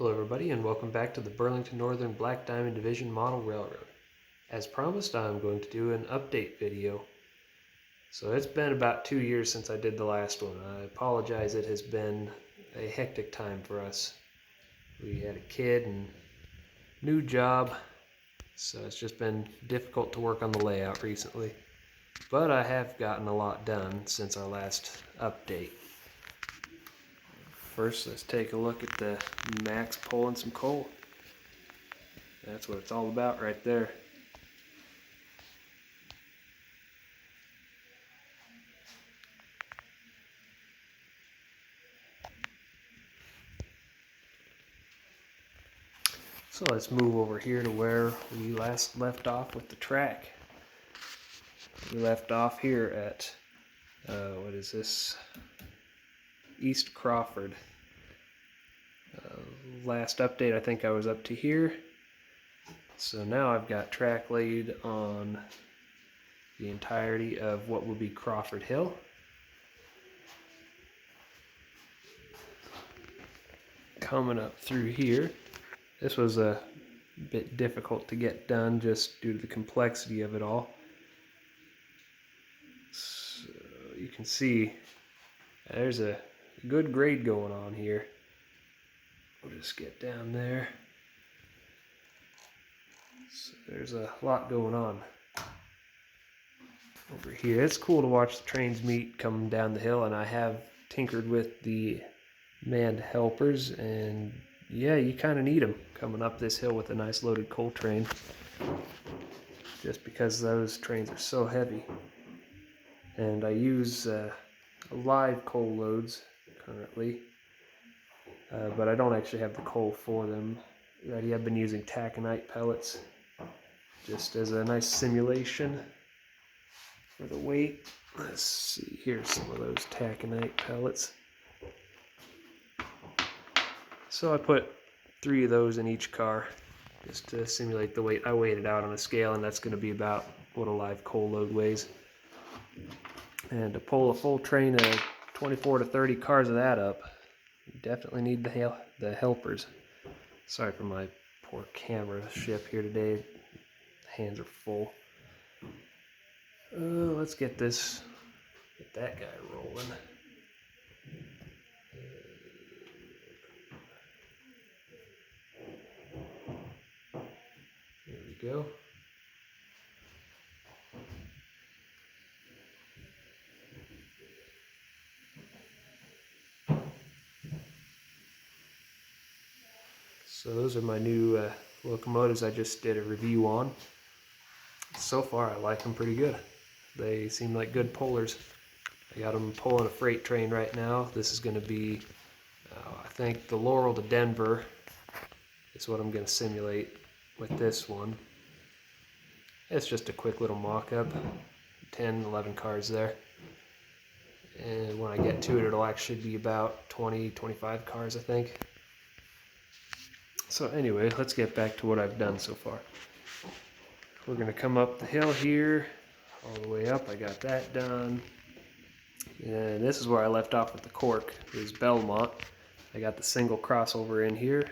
Hello everybody and welcome back to the Burlington Northern Black Diamond Division Model Railroad. As promised, I'm going to do an update video. So it's been about 2 years since I did the last one. I apologize, it has been a hectic time for us. We had a kid and new job, so it's just been difficult to work on the layout recently. But I have gotten a lot done since our last update. First, let's take a look at the Max pulling some coal. That's what it's all about right there. So let's move over here to where we last left off with the track. We left off here at, what is this? East Crawford. Last update, I think I was up to here. So now I've got track laid on the entirety of what will be Crawford Hill. Coming up through here. This was a bit difficult to get done just due to the complexity of it all. So you can see there's a good grade going on here. We'll just get down there. So there's a lot going on over here. It's cool to watch the trains meet coming down the hill, and I have tinkered with the manned helpers, and yeah, you kind of need them coming up this hill with a nice loaded coal train, just because those trains are so heavy. And I use live coal loads currently, but I don't actually have the coal for them. I've been using taconite pellets just as a nice simulation for the weight. Let's see, here's some of those taconite pellets. So I put 3 of those in each car just to simulate the weight. I weighed it out on a scale, and that's going to be about what a live coal load weighs. And to pull a full train of 24 to 30 cars of that up, you definitely need the helpers. Sorry for my poor camera ship here today. Hands are full. Let's get that guy rolling. There we go. So those are my new locomotives I just did a review on. So far I like them pretty good. They seem like good pullers. I got them pulling a freight train right now. This is going to be, I think, the Laurel to Denver is what I'm going to simulate with this one. It's just a quick little mock-up, 10, 11 cars there. And when I get to it, it'll actually be about 20, 25 cars, I think. So anyway, let's get back to what I've done so far. We're going to come up the hill here, all the way up. I got that done. And this is where I left off with the cork, is Belmont. I got the single crossover in here.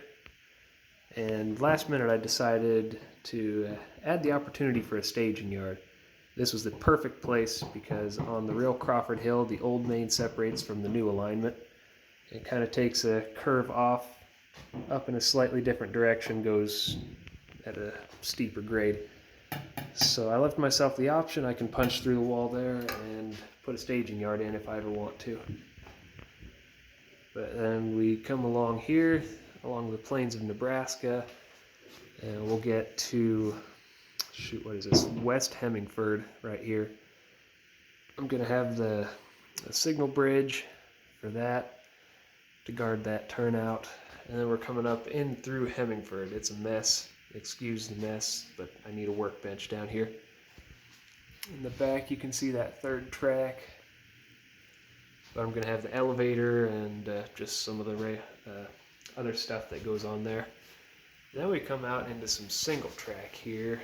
And last minute I decided to add the opportunity for a staging yard. This was the perfect place because on the real Crawford Hill, the old main separates from the new alignment. It kind of takes a curve off, up in a slightly different direction, goes at a steeper grade. So I left myself the option. I can punch through the wall there and put a staging yard in if I ever want to. But then we come along here, along the plains of Nebraska, and we'll get to, shoot, what is this? West Hemingford right here. I'm going to have the signal bridge for that to guard that turnout. And then we're coming up in through Hemingford. It's a mess. Excuse the mess, but I need a workbench down here. In the back you can see that third track. But I'm going to have the elevator and just some of the other stuff that goes on there. Then we come out into some single track here.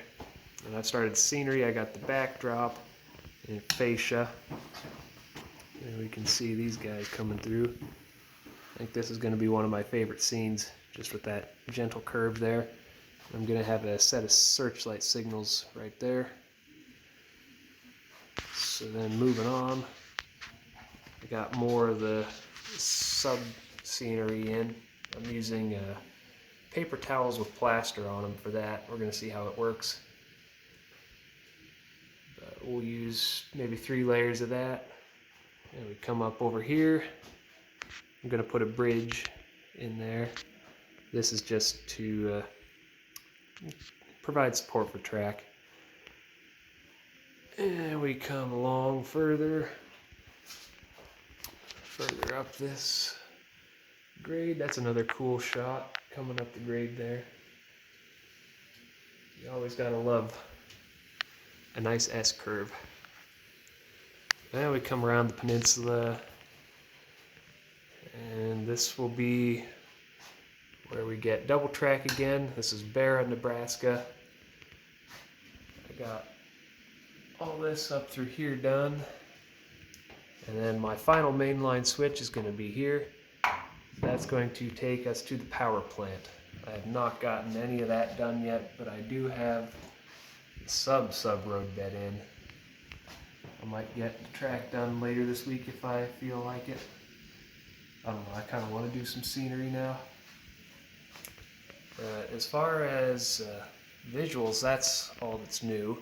And I've started scenery. I got the backdrop and fascia. And we can see these guys coming through. I think this is going to be one of my favorite scenes, just with that gentle curve there. I'm going to have a set of searchlight signals right there. So then moving on, I got more of the sub scenery in. I'm using paper towels with plaster on them for that. We're going to see how it works. But we'll use maybe 3 layers of that. And we come up over here. I'm going to put a bridge in there. This is just to provide support for track. And we come along further up this grade. That's another cool shot coming up the grade there. You always gotta love a nice S curve. Now we come around the peninsula, and this will be where we get double track again. This is Barra, Nebraska. I got all this up through here done, and then my final mainline switch is going to be here. That's going to take us to the power plant. I have not gotten any of that done yet, but I do have the sub road bed in. I might get the track done later this week if I feel like it. I don't know, I kind of want to do some scenery now. As far as visuals, that's all that's new.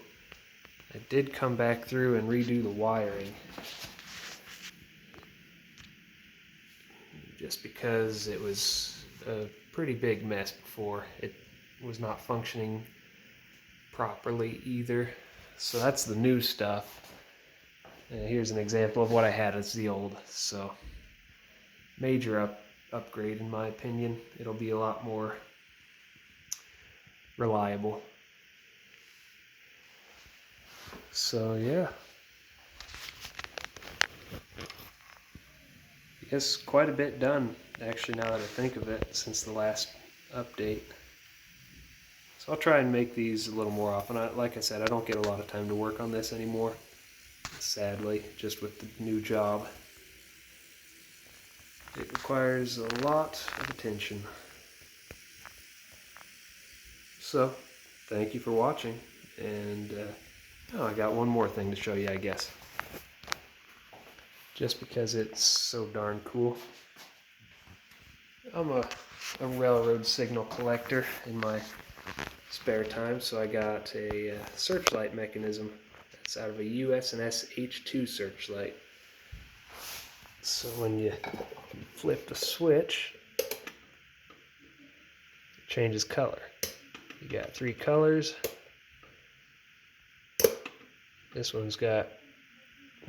I did come back through and redo the wiring, just because it was a pretty big mess before. It was not functioning properly either. So that's the new stuff. Here's an example of what I had as the old. So major upgrade in my opinion. It'll be a lot more reliable. So yeah, I guess quite a bit done actually, now that I think of it, since the last update. So I'll try and make these a little more often. Like I said, I don't get a lot of time to work on this anymore, sadly, just with the new job. It requires a lot of attention. So, thank you for watching, and oh, I got one more thing to show you, I guess. Just because it's so darn cool. I'm a railroad signal collector in my spare time, so I got a searchlight mechanism that's out of a US&S H2 searchlight. So when you flip the switch, it changes color. You got 3 colors. This one's got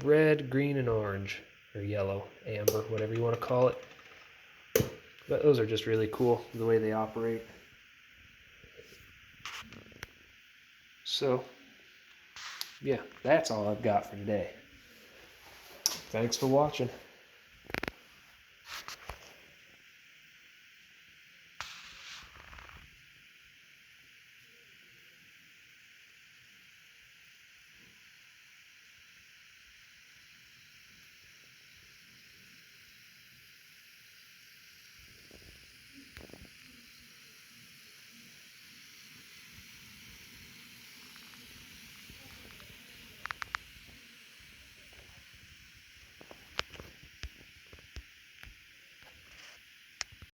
red, green, and orange, or yellow, amber, whatever you want to call it. But those are just really cool, the way they operate. So, yeah, that's all I've got for today. Thanks for watching.